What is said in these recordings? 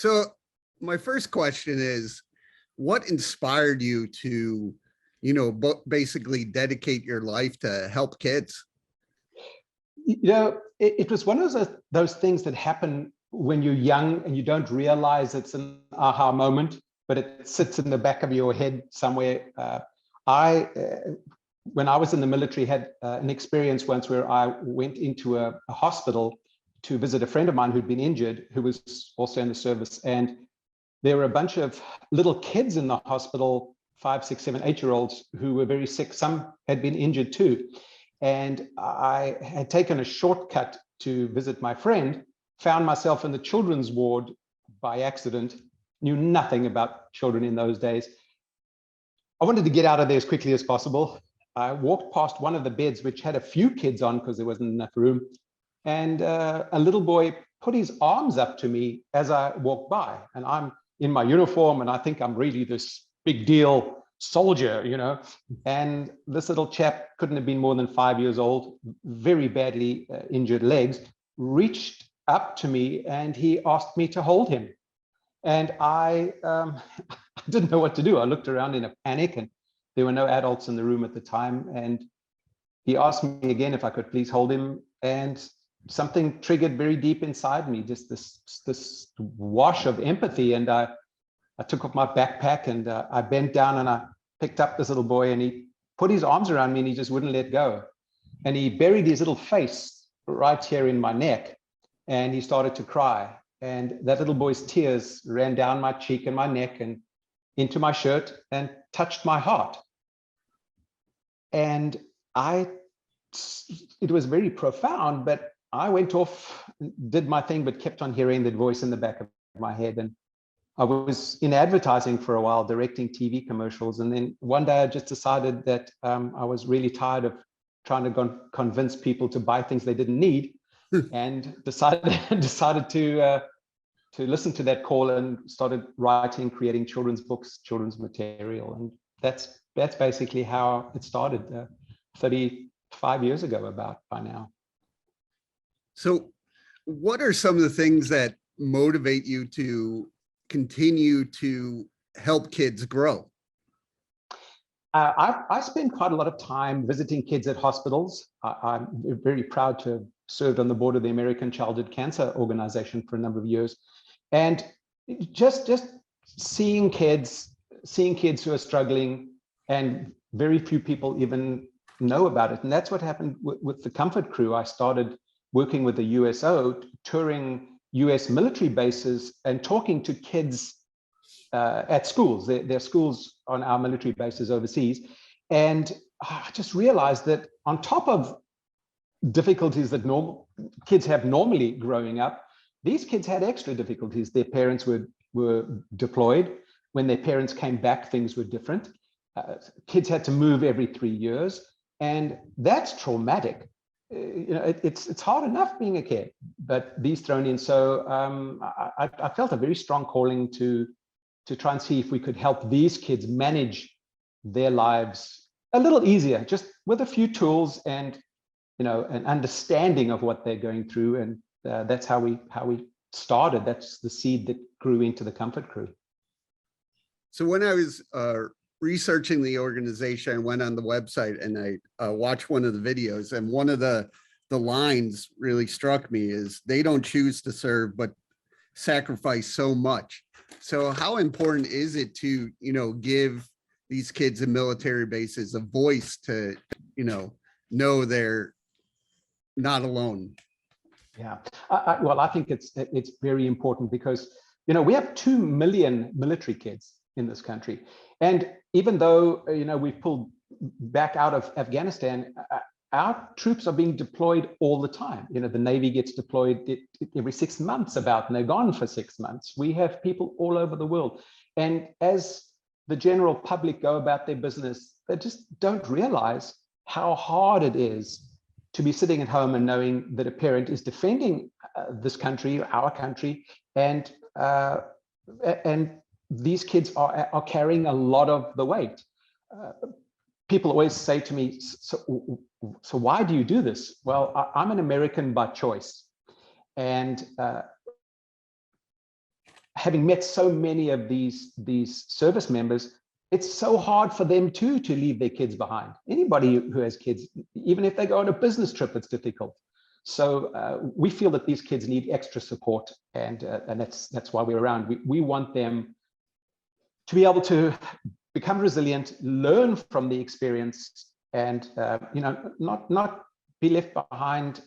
So my first question is, what inspired you to, basically dedicate your life to help kids? It was one of those things that happen when you're young and you don't realize it's an aha moment, but it sits in the back of your head somewhere. When I was in the military, had an experience once where I went into a hospital to visit a friend of mine who'd been injured, who was also in the service. And there were a bunch of little kids in the hospital, 5, 6, 7, 8-year-olds who were very sick. Some had been injured too. And I had taken a shortcut to visit my friend, found myself in the children's ward by accident, knew nothing about children in those days. I wanted to get out of there as quickly as possible. I walked past one of the beds, which had a few kids on because there wasn't enough room. And a little boy put his arms up to me as I walked by. And I'm in my uniform, and I think I'm really this big deal soldier, and this little chap couldn't have been more than 5 years old, very badly injured legs, reached up to me and he asked me to hold him. And I didn't know what to do. I looked around in a panic, and there were no adults in the room at the time. And he asked me again if I could please hold him. And something triggered very deep inside me, just this wash of empathy. And I took off my backpack and I bent down and I picked up this little boy, and he put his arms around me and he just wouldn't let go. And he buried his little face right here in my neck, and he started to cry. And that little boy's tears ran down my cheek and my neck and into my shirt and touched my heart. And it was very profound, but I went off, did my thing, but kept on hearing that voice in the back of my head. And I was in advertising for a while, directing TV commercials. And then one day I just decided that I was really tired of trying to convince people to buy things they didn't need, and decided to listen to that call and started writing, creating children's books, children's material. And that's basically how it started 35 years ago about by now. So what are some of the things that motivate you to continue to help kids grow? I spend quite a lot of time visiting kids at hospitals. I'm very proud to have served on the board of the American Childhood Cancer Organization for a number of years. And just seeing kids who are struggling, and very few people even know about it. And that's what happened with the Comfort Crew. I started working with the USO, touring US military bases and talking to kids at schools. There are schools on our military bases overseas. And I just realized that on top of difficulties that kids have normally growing up, these kids had extra difficulties. Their parents were deployed. When their parents came back, things were different. Kids had to move every 3 years, and that's traumatic. It's hard enough being a kid, but these thrown in. So I felt a very strong calling to try and see if we could help these kids manage their lives a little easier, just with a few tools and an understanding of what they're going through. And that's how we started. That's the seed that grew into the Comfort Crew. So when I was researching the organization, I went on the website and I watched one of the videos, and one of the lines really struck me is, they don't choose to serve, but sacrifice so much. So how important is it to, give these kids in military bases a voice to, know they're not alone? Yeah, well, I think it's very important because, we have 2 million military kids in this country. And even though, we've pulled back out of Afghanistan, our troops are being deployed all the time. The Navy gets deployed every 6 months about, and they're gone for 6 months. We have people all over the world. And as the general public go about their business, they just don't realize how hard it is to be sitting at home and knowing that a parent is defending this country, our country, and these kids are carrying a lot of the weight. People always say to me, so why do you do this? Well, I'm an American by choice. And having met so many of these service members, it's so hard for them too to leave their kids behind. Anybody who has kids, even if they go on a business trip, it's difficult. So we feel that these kids need extra support, and that's why we're around. We want them to be able to become resilient, learn from the experience, and not be left behind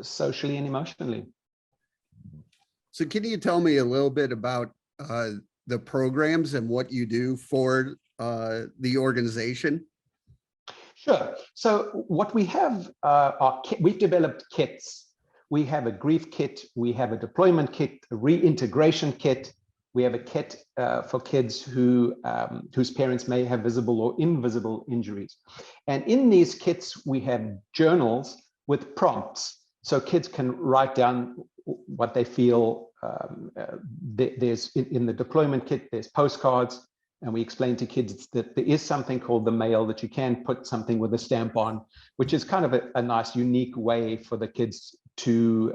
socially and emotionally. So can you tell me a little bit about the programs and what you do for the organization? Sure. So what we have we've developed kits. We have a grief kit, we have a deployment kit, a reintegration kit. We have a kit for kids whose parents may have visible or invisible injuries. And in these kits, we have journals with prompts. So kids can write down what they feel. There's in the deployment kit, there's postcards. And we explain to kids that there is something called the mail, that you can put something with a stamp on, which is kind of a nice, unique way for the kids to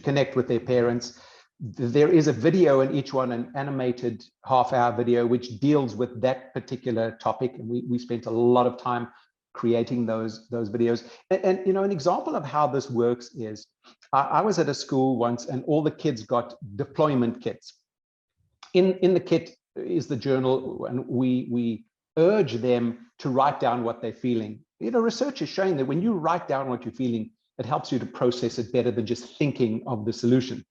connect with their parents. There is a video in each one, an animated half-hour video, which deals with that particular topic. And we spent a lot of time creating those videos. And an example of how this works is, I was at a school once, and all the kids got deployment kits. In the kit is the journal, and we urge them to write down what they're feeling. Research is showing that when you write down what you're feeling, it helps you to process it better than just thinking of the solution.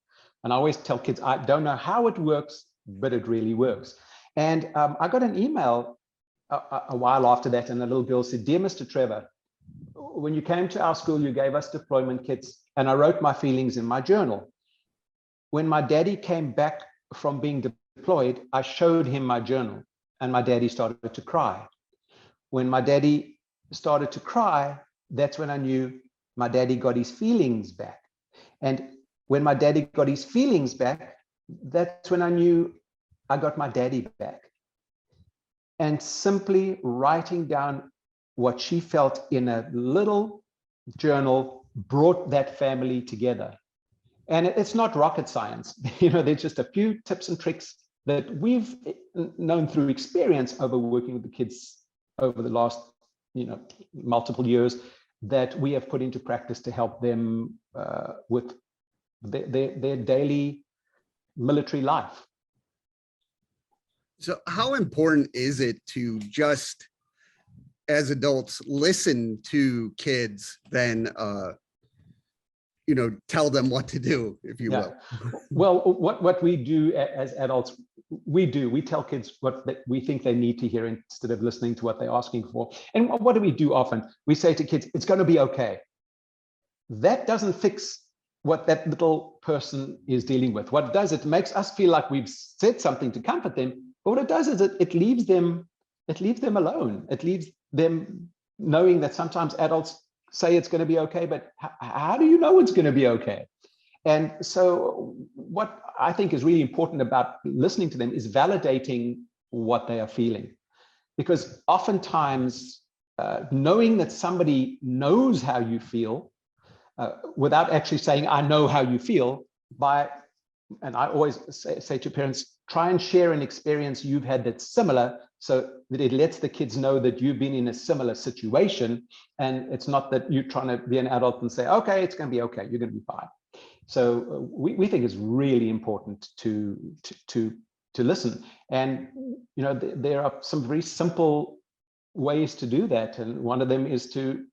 And I always tell kids, I don't know how it works, but it really works. And I got an email a while after that, and the little girl said, "Dear Mr. Trevor, when you came to our school, you gave us deployment kits, and I wrote my feelings in my journal. When my daddy came back from being deployed, I showed him my journal, and my daddy started to cry. When my daddy started to cry, that's when I knew my daddy got his feelings back. And when my daddy got his feelings back, that's when I knew I got my daddy back." And simply writing down what she felt in a little journal brought that family together. And it's not rocket science. There's just a few tips and tricks that we've known through experience over working with the kids over the last, multiple years, that we have put into practice to help them with their daily military life. So how important is it to just, as adults, listen to kids than tell them what to do, if you will? Well, what we do as adults, we tell kids what we think they need to hear instead of listening to what they're asking for. And what do we do often? We say to kids, "It's going to be okay." That doesn't fix what that little person is dealing with. What it does, it makes us feel like we've said something to comfort them. But what it does is it leaves them alone. It leaves them knowing that sometimes adults say it's going to be okay, but how do you know it's going to be okay? And so what I think is really important about listening to them is validating what they are feeling. Because oftentimes, knowing that somebody knows how you feel, without actually saying, "I know how you feel," and I always say to parents, try and share an experience you've had that's similar, so that it lets the kids know that you've been in a similar situation, and it's not that you're trying to be an adult and say, "Okay, it's going to be okay, you're going to be fine." So we think it's really important to listen, and there are some very simple ways to do that, and one of them is to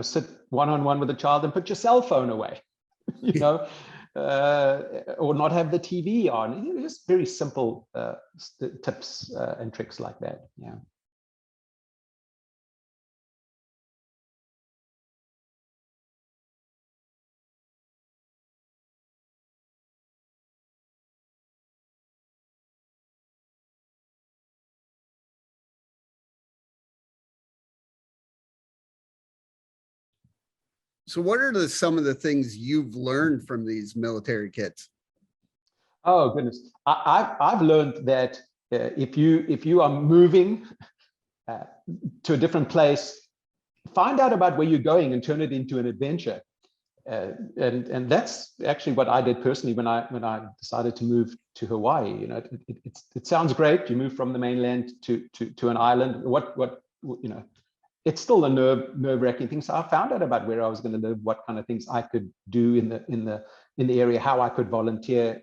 sit one-on-one with a child and put your cell phone away, or not have the TV on. Just very simple tips and tricks like that. Yeah. So what are some of the things you've learned from these military kits? Oh goodness, I've learned that if you are moving to a different place, find out about where you're going and turn it into an adventure. and that's actually what I did personally when I decided to move to Hawaii. You know, it sounds great. You move from the mainland to an island. What you know, it's still a nerve-wracking thing. So I found out about where I was going to live, what kind of things I could do in the area, how I could volunteer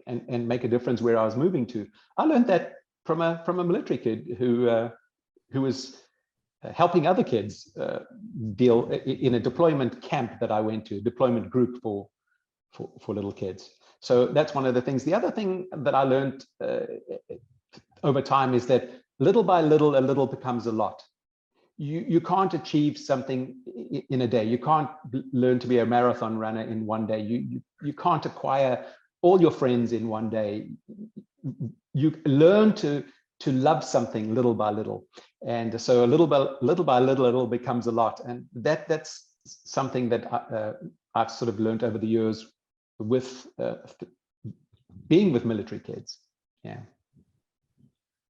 and make a difference where I was moving to. I learned that from a military kid who was helping other kids deal in a deployment camp that I went to, a deployment group for little kids. So that's one of the things. The other thing that I learned over time is that little by little, a little becomes a lot. You can't achieve something in a day. You can't learn to be a marathon runner in one day. You can't acquire all your friends in one day. You learn to love something little by little, and so little by little it all becomes a lot. And that's something that I've sort of learned over the years with being with military kids. Yeah.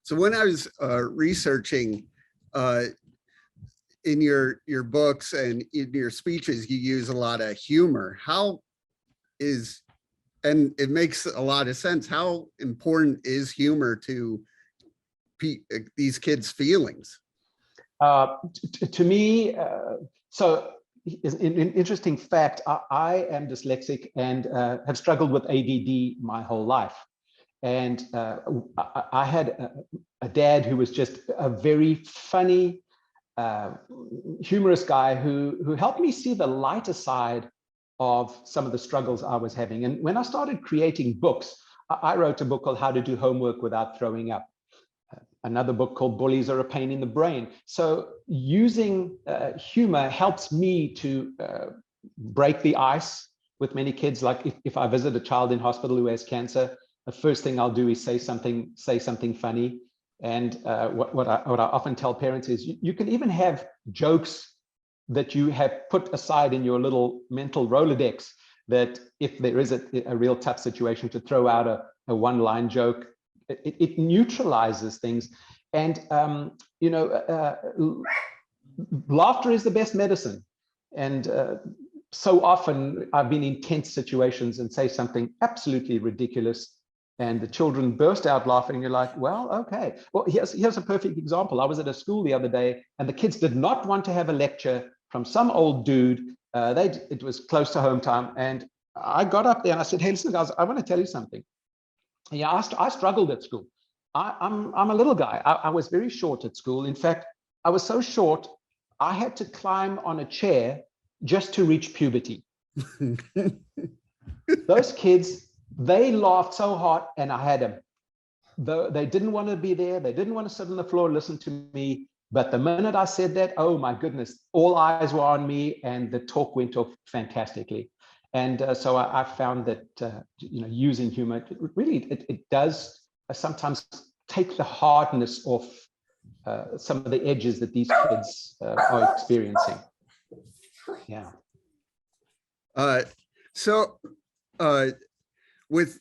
So when I was researching in your books and in your speeches, you use a lot of humor. And it makes a lot of sense. How important is humor to these kids' feelings? To me, so an interesting fact, I am dyslexic and have struggled with ADD my whole life. And I had a dad who was just a very funny, humorous guy who helped me see the lighter side of some of the struggles I was having. And when I started creating books, I wrote a book called How to Do Homework Without Throwing Up. Another book called Bullies Are a Pain in the Brain. So using humor helps me to break the ice with many kids. Like if I visit a child in hospital who has cancer, the first thing I'll do is say something funny. And what I often tell parents is you can even have jokes that you have put aside in your little mental Rolodex, that if there is a real tough situation, to throw out a one-line joke, it neutralizes things. And you know, laughter is the best medicine. And so often I've been in tense situations and say something absolutely ridiculous, and the children burst out laughing, and you're like, well, okay. Well, here's a perfect example. I was at a school the other day, and the kids did not want to have a lecture from some old dude. It was close to home time, and I got up there and I said, hey, listen, guys, I want to tell you something. Yeah, I struggled at school. I'm a little guy. I was very short at school. In fact, I was so short, I had to climb on a chair just to reach puberty. Those kids, they laughed so hard, and I had them. They didn't want to be there. They didn't want to sit on the floor and listen to me. But the minute I said that, oh my goodness, all eyes were on me, and the talk went off fantastically. And so I found that you know, using humor, it does sometimes take the hardness off some of the edges that these kids are experiencing. Yeah. So with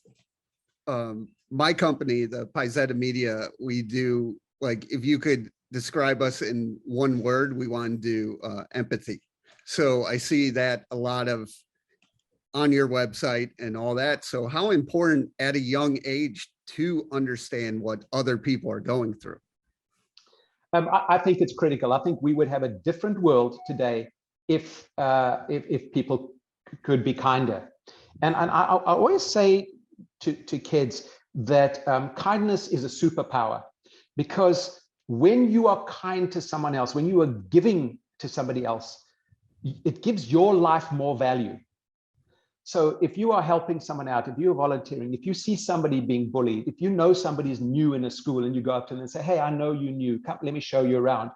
my company, the PiZetta Media, we do, like, if you could describe us in one word, we want to do empathy. So I see that a lot of on your website and all that. So how important at a young age to understand what other people are going through? I think it's critical. I think we would have a different world today if people could be kinder. And I always say to kids that kindness is a superpower, because when you are kind to someone else, when you are giving to somebody else, it gives your life more value. So if you are helping someone out, if you're volunteering, if you see somebody being bullied, if you know somebody's new in a school and you go up to them and say, hey, I know you new, come, let me show you around.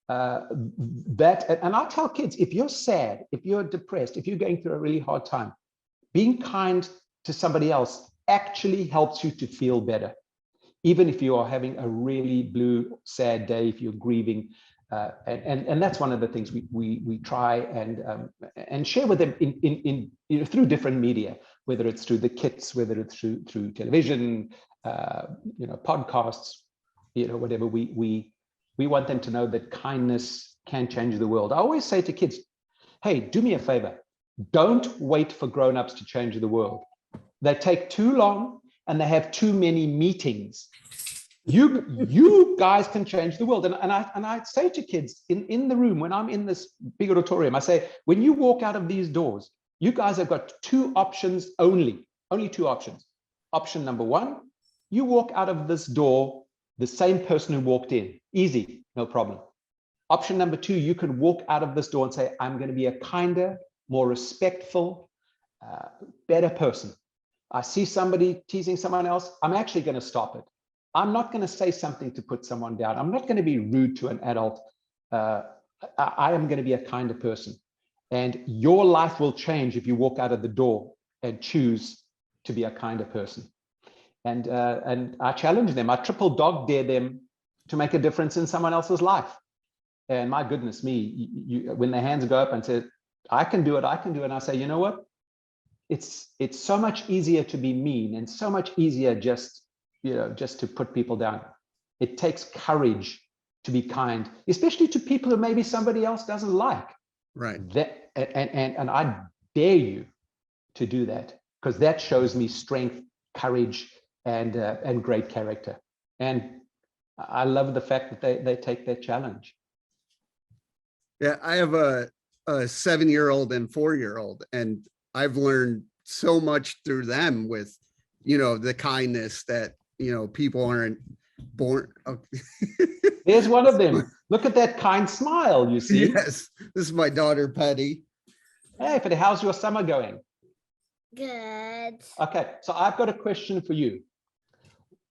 And I tell kids, if you're sad, if you're depressed, if you're going through a really hard time, being kind to somebody else actually helps you to feel better. Even if you are having a really blue, sad day, if you're grieving. And that's one of the things we try and share with them in you know, through different media, whether it's through the kits, whether it's through television, you know, podcasts, you know, whatever. We want them to know that kindness can change the world. I always say to kids, hey, do me a favor, Don't wait for grown-ups to change the world. They take too long and they have too many meetings. You guys can change the world. And I say to kids in the room, when I'm in this big auditorium, I say, when you walk out of these doors, you guys have got two options only two options. Option number one, you walk out of this door the same person who walked in. Easy, no problem. Option number two, you can walk out of this door and say, I'm going to be a kinder, more respectful, better person. I see somebody teasing someone else, I'm actually going to stop it. I'm not going to say something to put someone down. I'm not going to be rude to an adult. I am going to be a kinder person. And your life will change if you walk out of the door and choose to be a kinder person. And I challenge them. I triple dog dare them to make a difference in someone else's life. And my goodness me, when their hands go up and say, I can do it, I can do it. And I say, you know what? It's so much easier to be mean and so much easier just to put people down. It takes courage to be kind, especially to people who maybe somebody else doesn't like. Right. And I dare you to do that, because that shows me strength, courage, and great character. And I love the fact that they take that challenge. Yeah, I have a 7-year-old and 4-year-old, and I've learned so much through them with, the kindness that, people aren't born. There's one of them. Look at that kind smile, you see. Yes, this is my daughter, Patty. Hey, Patty, how's your summer going? Good. Okay, so I've got a question for you.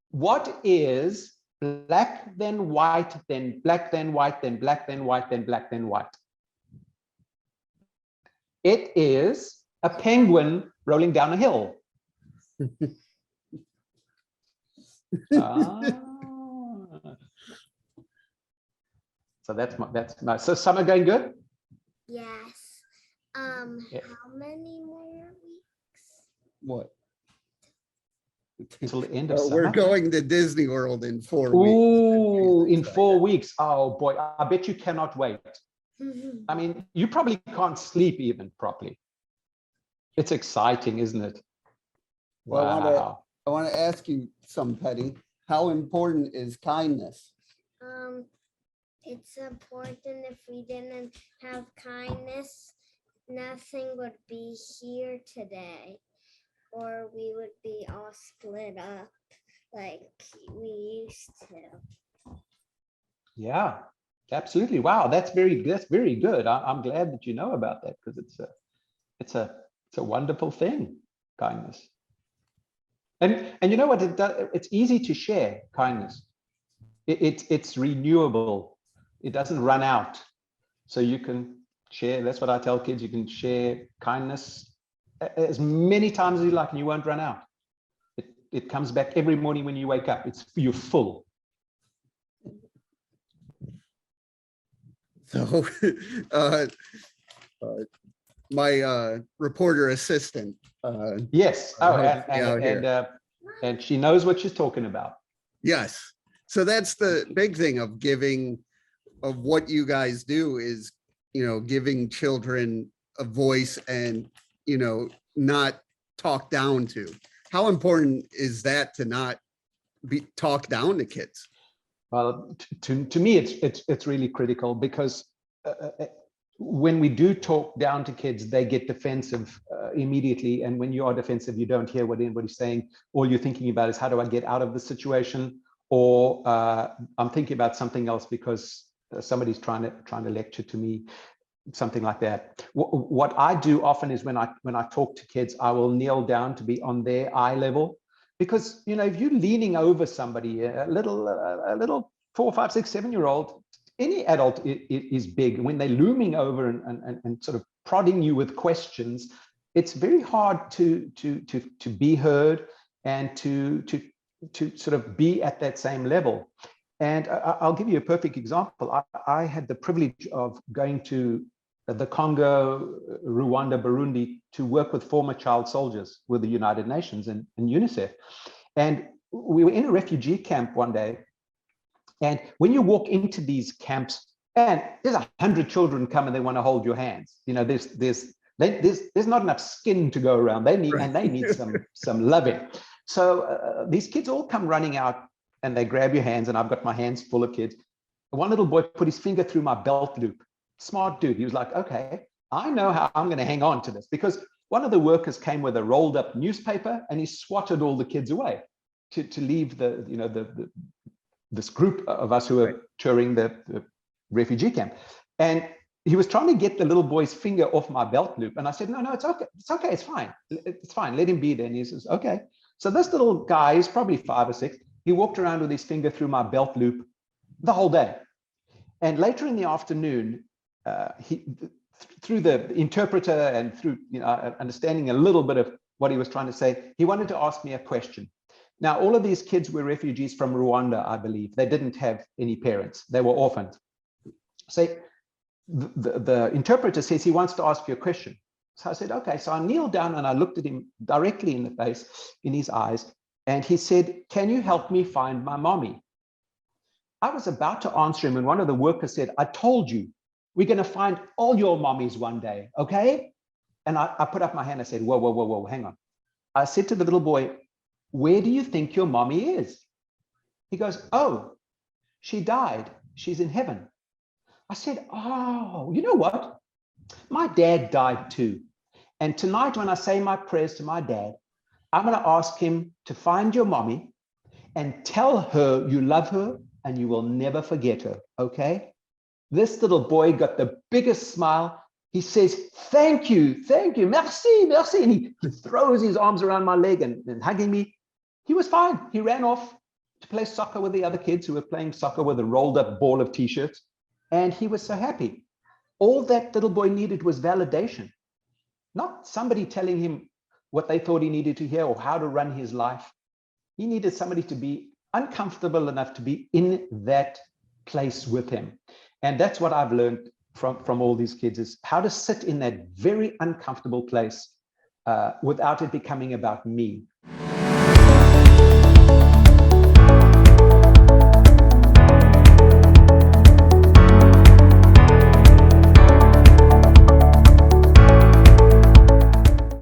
What is black then white, then black then white, then black then white, then black then white? It is a penguin rolling down a hill. So that's nice. So summer going good? Yes. Yeah. How many more weeks? What? Until the end of summer? We're going to Disney World in 4 weeks. Ooh, in 4 weeks. Oh boy, I bet you cannot wait. I mean, you probably can't sleep even properly. It's exciting, isn't it? Well, Wow. I want to ask you some, Petty. How important is kindness? It's important. If we didn't have kindness, nothing would be here today, or we would be all split up like we used to. Yeah, absolutely. Wow, that's very good. I'm glad that you know about that, because it's a wonderful thing, kindness. And you know what it does? It's easy to share kindness. It's renewable. It doesn't run out. So you can share. That's what I tell kids. You can share kindness as many times as you like, and you won't run out. It comes back every morning when you wake up. You're full. So my reporter assistant. Yes. Oh, and she knows what she's talking about. Yes. So that's the big thing of giving, of what you guys do is, giving children a voice and, not talk down to. How important is that to not be talk down to kids? Well, to me, it's really critical, because when we do talk down to kids, they get defensive immediately. And when you are defensive, you don't hear what anybody's saying. All you're thinking about is, how do I get out of the situation? Or I'm thinking about something else because somebody's trying to lecture to me, something like that. What I do often is, when I talk to kids, I will kneel down to be on their eye level. Because, if you're leaning over somebody, a little 4, 5, 6, 7-year-old, any adult is big. When they're looming over and sort of prodding you with questions, it's very hard to be heard and to sort of be at that same level. And I'll give you a perfect example. I had the privilege of going to the Congo, Rwanda, Burundi to work with former child soldiers with the United Nations and UNICEF. And we were in a refugee camp one day. And when you walk into these camps, and there's 100 children come and they want to hold your hands. There's There's not enough skin to go around. They need some loving. So these kids all come running out and they grab your hands, and I've got my hands full of kids. One little boy put his finger through my belt loop. Smart dude. He was like, okay, I know how I'm going to hang on to this, because one of the workers came with a rolled up newspaper and he swatted all the kids away to leave this group of us who were touring the refugee camp. And he was trying to get the little boy's finger off my belt loop. And I said, no, it's okay. It's okay. It's fine. It's fine. Let him be there. And he says, okay. So this little guy is probably 5 or 6. He walked around with his finger through my belt loop the whole day. And later in the afternoon, through the interpreter and through understanding a little bit of what he was trying to say, he wanted to ask me a question. Now, all of these kids were refugees from Rwanda, I believe. They didn't have any parents. They were orphaned. So the interpreter says he wants to ask you a question. So I said, okay. So I kneeled down and I looked at him directly in the face, in his eyes. And he said, can you help me find my mommy? I was about to answer him, and one of the workers said, I told you, we're going to find all your mommies one day, okay? And I put up my hand. I said, whoa, hang on. I said to the little boy, where do you think your mommy is? He goes, oh, she died. She's in heaven. I said, oh, you know what? My dad died too. And tonight when I say my prayers to my dad, I'm going to ask him to find your mommy and tell her you love her and you will never forget her, okay? This little boy got the biggest smile. He says, thank you, merci, merci. And he throws his arms around my leg and hugging me. He was fine. He ran off to play soccer with the other kids who were playing soccer with a rolled up ball of t-shirts. And he was so happy. All that little boy needed was validation, not somebody telling him what they thought he needed to hear or how to run his life. He needed somebody to be uncomfortable enough to be in that place with him. And that's what I've learned from all these kids, is how to sit in that very uncomfortable place without it becoming about me.